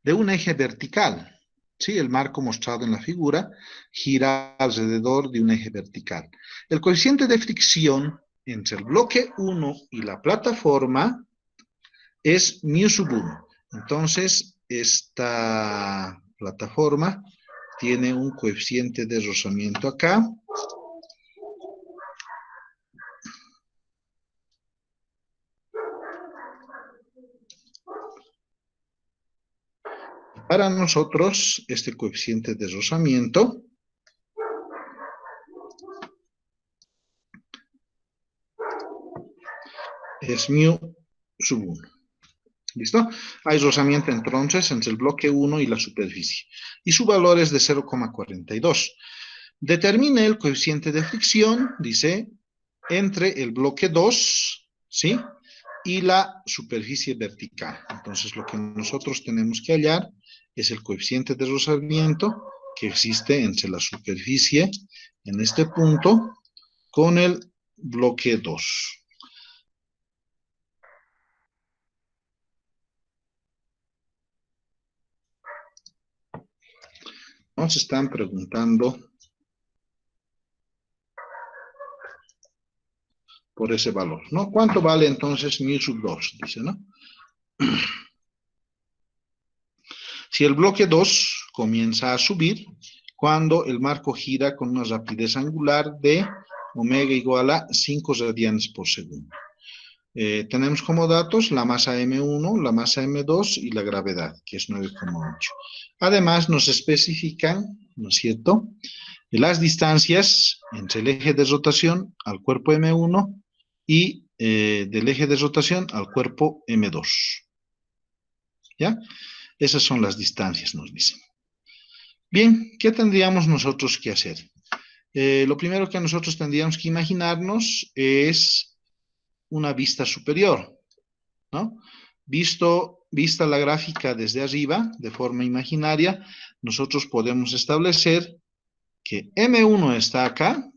de un eje vertical. Sí, el marco mostrado en la figura gira alrededor de un eje vertical. El coeficiente de fricción entre el bloque 1 y la plataforma es mu sub 1. Entonces, esta plataforma tiene un coeficiente de rozamiento acá. Para nosotros, este coeficiente de rozamiento es mu sub 1. ¿Listo? Hay rozamiento entonces entre el bloque 1 y la superficie. Y su valor es de 0,42. Determine el coeficiente de fricción, dice, entre el bloque 2, ¿sí? Y la superficie vertical. Entonces, lo que nosotros tenemos que hallar es el coeficiente de rozamiento que existe entre la superficie en este punto con el bloque 2. Nos están preguntando por ese valor, ¿no? ¿Cuánto vale entonces mu sub 2? Dice, ¿no? Si el bloque 2 comienza a subir cuando el marco gira con una rapidez angular de omega igual a 5 radianes por segundo. Tenemos como datos la masa M1, la masa M2 y la gravedad, que es 9,8. Además, nos especifican, ¿no es cierto?, las distancias entre el eje de rotación al cuerpo M1 y del eje de rotación al cuerpo M2. ¿Ya? Esas son las distancias, nos dicen. Bien, ¿qué tendríamos nosotros que hacer? Lo primero que nosotros tendríamos que imaginarnos es una vista superior, ¿no? Vista la gráfica desde arriba, de forma imaginaria, nosotros podemos establecer que M1 está acá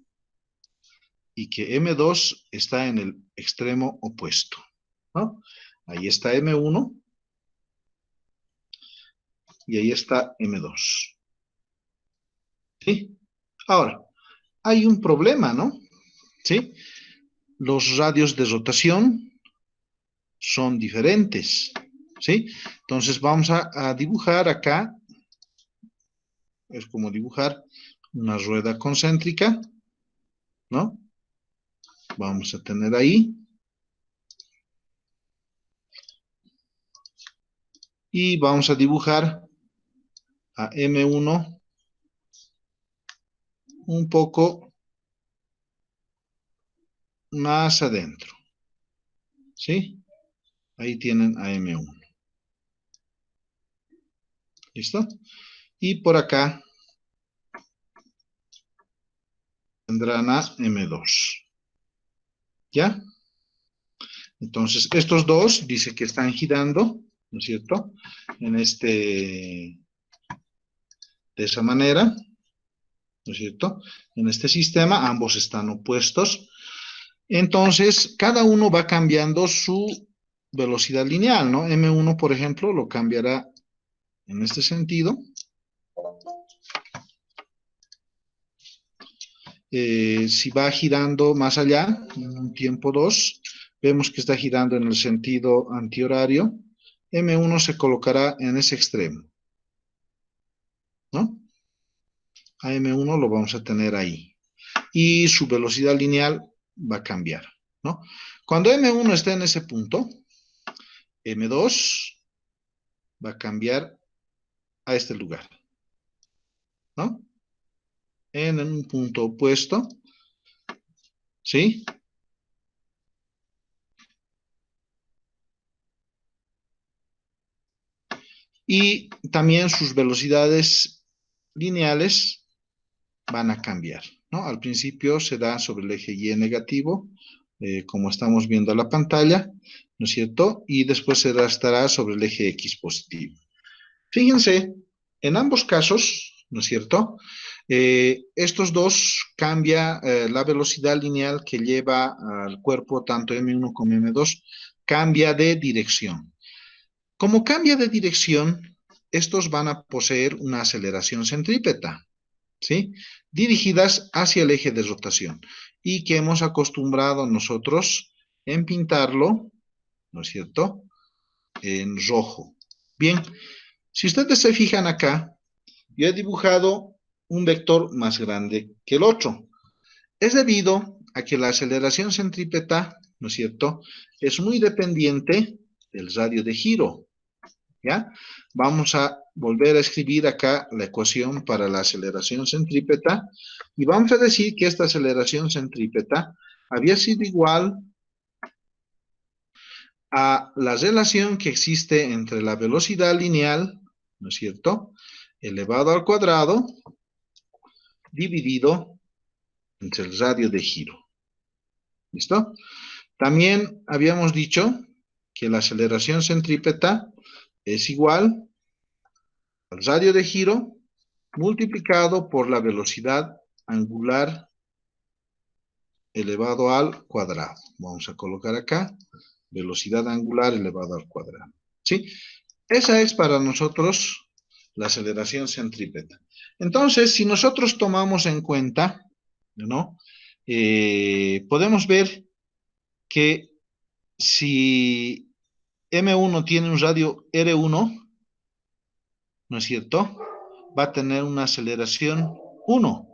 y que M2 está en el extremo opuesto, ¿no? Ahí está M1 y ahí está M2. ¿Sí? Ahora, hay un problema, ¿no? ¿Sí? Los radios de rotación son diferentes, ¿sí? Entonces vamos a dibujar acá, es como dibujar una rueda concéntrica, ¿no? Vamos a tener ahí. Y vamos a dibujar a M1 un poco más adentro, ¿sí? Ahí tienen a M1. ¿Listo? Y por acá tendrán a M2. ¿Ya? Entonces, estos dos dice que están girando, ¿no es cierto? De esa manera, ¿no es cierto? En este sistema, ambos están opuestos. Entonces, cada uno va cambiando su velocidad lineal, ¿no? M1, por ejemplo, lo cambiará en este sentido. Si va girando más allá, en un tiempo 2, vemos que está girando en el sentido antihorario. M1 se colocará en ese extremo, ¿no? A M1 lo vamos a tener ahí. Y su velocidad lineal va a cambiar, ¿no? Cuando M1 esté en ese punto, M2 va a cambiar a este lugar, ¿no? En un punto opuesto, ¿sí? Y también sus velocidades lineales van a cambiar, ¿no? Al principio se da sobre el eje Y negativo, como estamos viendo en la pantalla, ¿no es cierto? Y después estará sobre el eje X positivo. Fíjense, en ambos casos, ¿no es cierto? Estos dos cambia la velocidad lineal que lleva al cuerpo, tanto M1 como M2, cambia de dirección. Como cambia de dirección, estos van a poseer una aceleración centrípeta, ¿sí? Dirigidas hacia el eje de rotación y que hemos acostumbrado nosotros en pintarlo, ¿no es cierto?, en rojo. Bien, si ustedes se fijan acá, yo he dibujado un vector más grande que el otro. Es debido a que la aceleración centrípeta, ¿no es cierto?, es muy dependiente del radio de giro, ¿ya? Vamos a volver a escribir acá la ecuación para la aceleración centrípeta y vamos a decir que esta aceleración centrípeta había sido igual a la relación que existe entre la velocidad lineal, ¿no es cierto?, elevado al cuadrado, dividido entre el radio de giro. ¿Listo? También habíamos dicho que la aceleración centrípeta es igual al radio de giro multiplicado por la velocidad angular elevado al cuadrado. Vamos a colocar acá velocidad angular elevado al cuadrado. ¿Sí? Esa es para nosotros la aceleración centrípeta. Entonces, si nosotros tomamos en cuenta, ¿no?, podemos ver que si M1 tiene un radio R1, ¿no es cierto?, va a tener una aceleración 1.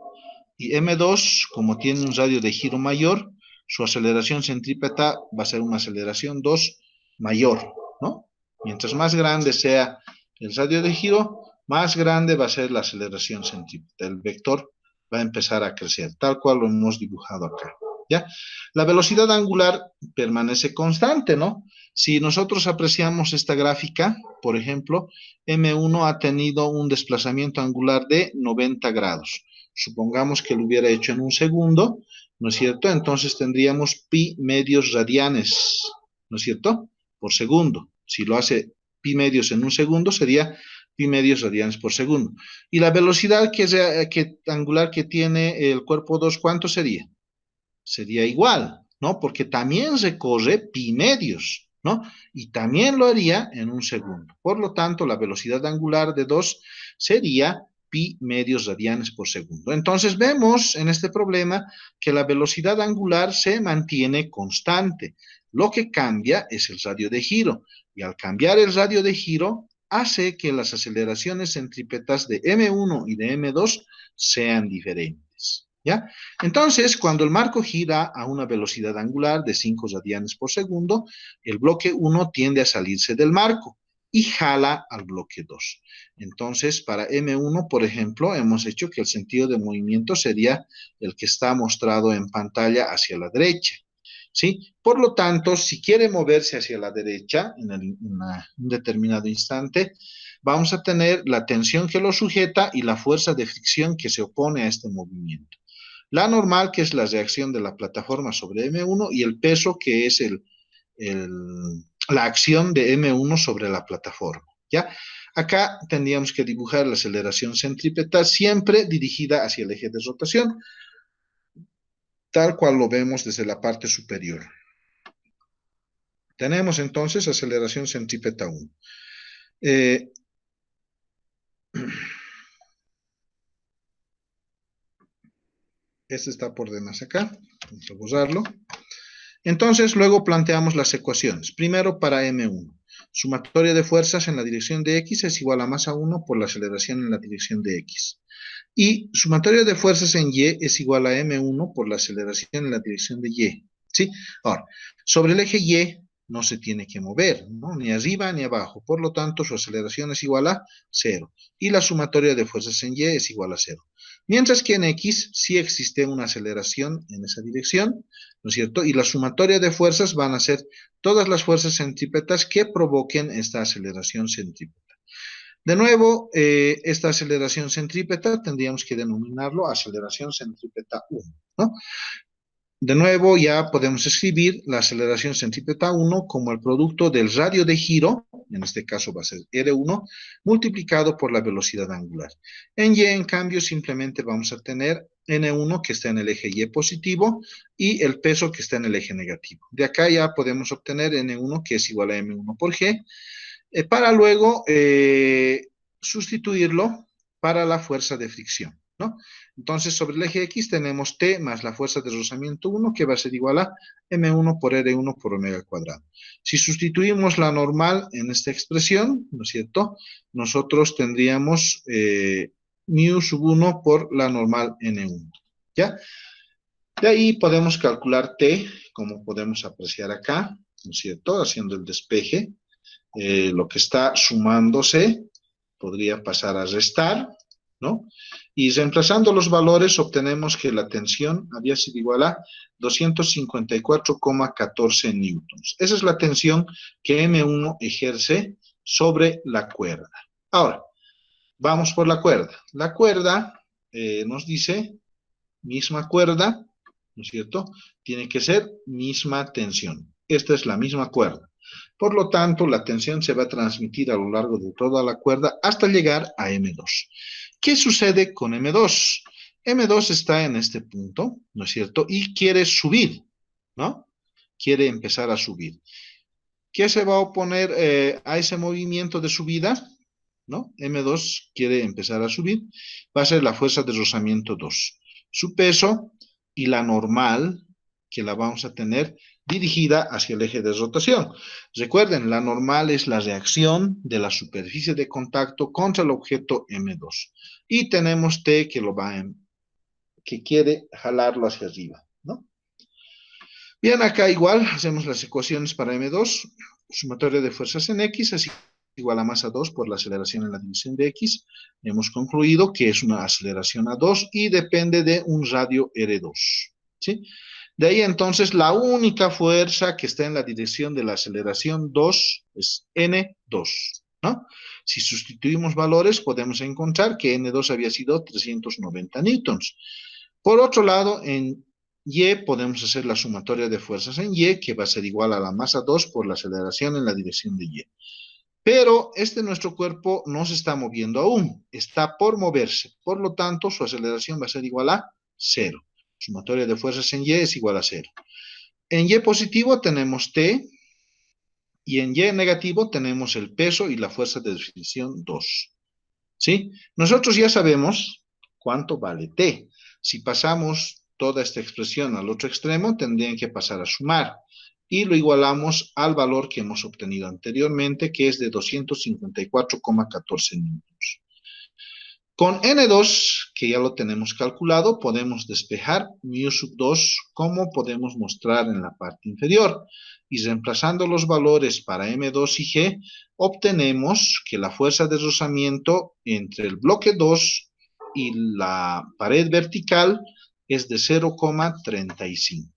Y M2, como tiene un radio de giro mayor, su aceleración centrípeta va a ser una aceleración 2 mayor, ¿no? Mientras más grande sea el radio de giro, más grande va a ser la aceleración centrípeta. El vector va a empezar a crecer, tal cual lo hemos dibujado acá, ¿ya? La velocidad angular permanece constante, ¿no? Si nosotros apreciamos esta gráfica, por ejemplo, M1 ha tenido un desplazamiento angular de 90 grados. Supongamos que lo hubiera hecho en un segundo, ¿no es cierto? Entonces tendríamos pi medios radianes, ¿no es cierto?, por segundo. Si lo hace pi medios en un segundo, sería pi medios radianes por segundo. Y la velocidad angular que tiene el cuerpo 2, ¿cuánto sería? Sería igual, ¿no? Porque también recorre pi medios, ¿no? Y también lo haría en un segundo. Por lo tanto, la velocidad angular de 2 sería pi medios radianes por segundo. Entonces vemos en este problema que la velocidad angular se mantiene constante. Lo que cambia es el radio de giro. Y al cambiar el radio de giro, hace que las aceleraciones centrípetas de M1 y de M2 sean diferentes, ¿ya? Entonces, cuando el marco gira a una velocidad angular de 5 radianes por segundo, el bloque 1 tiende a salirse del marco y jala al bloque 2. Entonces, para M1, por ejemplo, hemos hecho que el sentido de movimiento sería el que está mostrado en pantalla hacia la derecha, ¿sí? Por lo tanto, si quiere moverse hacia la derecha en un determinado instante, vamos a tener la tensión que lo sujeta y la fuerza de fricción que se opone a este movimiento. La normal, que es la reacción de la plataforma sobre M1, y el peso, que es la acción de M1 sobre la plataforma, ¿ya? Acá tendríamos que dibujar la aceleración centrípeta siempre dirigida hacia el eje de rotación, tal cual lo vemos desde la parte superior. Tenemos entonces aceleración centrípeta 1. Este está por demás acá, vamos a borrarlo. Entonces, luego planteamos las ecuaciones. Primero, para M1. Sumatoria de fuerzas en la dirección de X es igual a masa 1 por la aceleración en la dirección de X. Y sumatoria de fuerzas en Y es igual a M1 por la aceleración en la dirección de Y, ¿sí? Ahora, sobre el eje Y no se tiene que mover, ¿no?, ni arriba ni abajo. Por lo tanto, su aceleración es igual a 0. Y la sumatoria de fuerzas en Y es igual a 0. Mientras que en X sí existe una aceleración en esa dirección, ¿no es cierto? Y la sumatoria de fuerzas van a ser todas las fuerzas centrípetas que provoquen esta aceleración centrípeta. De nuevo, esta aceleración centrípeta tendríamos que denominarlo aceleración centrípeta 1, ¿no? De nuevo, ya podemos escribir la aceleración centrípeta 1 como el producto del radio de giro, en este caso va a ser R1, multiplicado por la velocidad angular. En Y, en cambio, simplemente vamos a tener N1 que está en el eje Y positivo y el peso que está en el eje negativo. De acá ya podemos obtener N1 que es igual a M1 por G, para luego sustituirlo para la fuerza de fricción, ¿no? Entonces, sobre el eje X tenemos T más la fuerza de rozamiento 1, que va a ser igual a M1 por R1 por omega cuadrado. Si sustituimos la normal en esta expresión, ¿no es cierto? Nosotros tendríamos mu sub 1 por la normal N1, ¿ya? De ahí podemos calcular T, como podemos apreciar acá, ¿no es cierto? Haciendo el despeje, lo que está sumándose podría pasar a restar, ¿no? Y reemplazando los valores obtenemos que la tensión había sido igual a 254,14 newtons. Esa es la tensión que M1 ejerce sobre la cuerda. Ahora, vamos por la cuerda. La cuerda nos dice, misma cuerda, ¿no es cierto? Tiene que ser misma tensión. Esta es la misma cuerda. Por lo tanto, la tensión se va a transmitir a lo largo de toda la cuerda hasta llegar a M2. ¿Qué sucede con M2? M2 está en este punto, ¿no es cierto? Y quiere subir, ¿no? Quiere empezar a subir. ¿Qué se va a oponer a ese movimiento de subida? ¿No? M2 quiere empezar a subir. Va a ser la fuerza de rozamiento 2. Su peso y la normal, que la vamos a tener dirigida hacia el eje de rotación. Recuerden, la normal es la reacción de la superficie de contacto contra el objeto M2. Y tenemos T que quiere jalarlo hacia arriba, ¿no? Bien, acá igual hacemos las ecuaciones para M2, sumatoria de fuerzas en X, así igual a masa 2 por la aceleración en la división de X. Hemos concluido que es una aceleración a 2 y depende de un radio R2, ¿sí? De ahí entonces la única fuerza que está en la dirección de la aceleración 2 es N2, ¿no? Si sustituimos valores podemos encontrar que N2 había sido 390 newtons. Por otro lado, en Y podemos hacer la sumatoria de fuerzas en Y, que va a ser igual a la masa 2 por la aceleración en la dirección de Y. Pero nuestro cuerpo no se está moviendo aún, está por moverse. Por lo tanto, su aceleración va a ser igual a 0. Sumatoria de fuerzas en Y es igual a 0. En Y positivo tenemos T, y en Y negativo tenemos el peso y la fuerza de definición 2. ¿Sí? Nosotros ya sabemos cuánto vale T. Si pasamos toda esta expresión al otro extremo, tendrían que pasar a sumar. Y lo igualamos al valor que hemos obtenido anteriormente, que es de 254,14 newtons. Con N2, que ya lo tenemos calculado, podemos despejar mu sub 2, como podemos mostrar en la parte inferior. Y reemplazando los valores para M2 y G, obtenemos que la fuerza de rozamiento entre el bloque 2 y la pared vertical es de 0,35.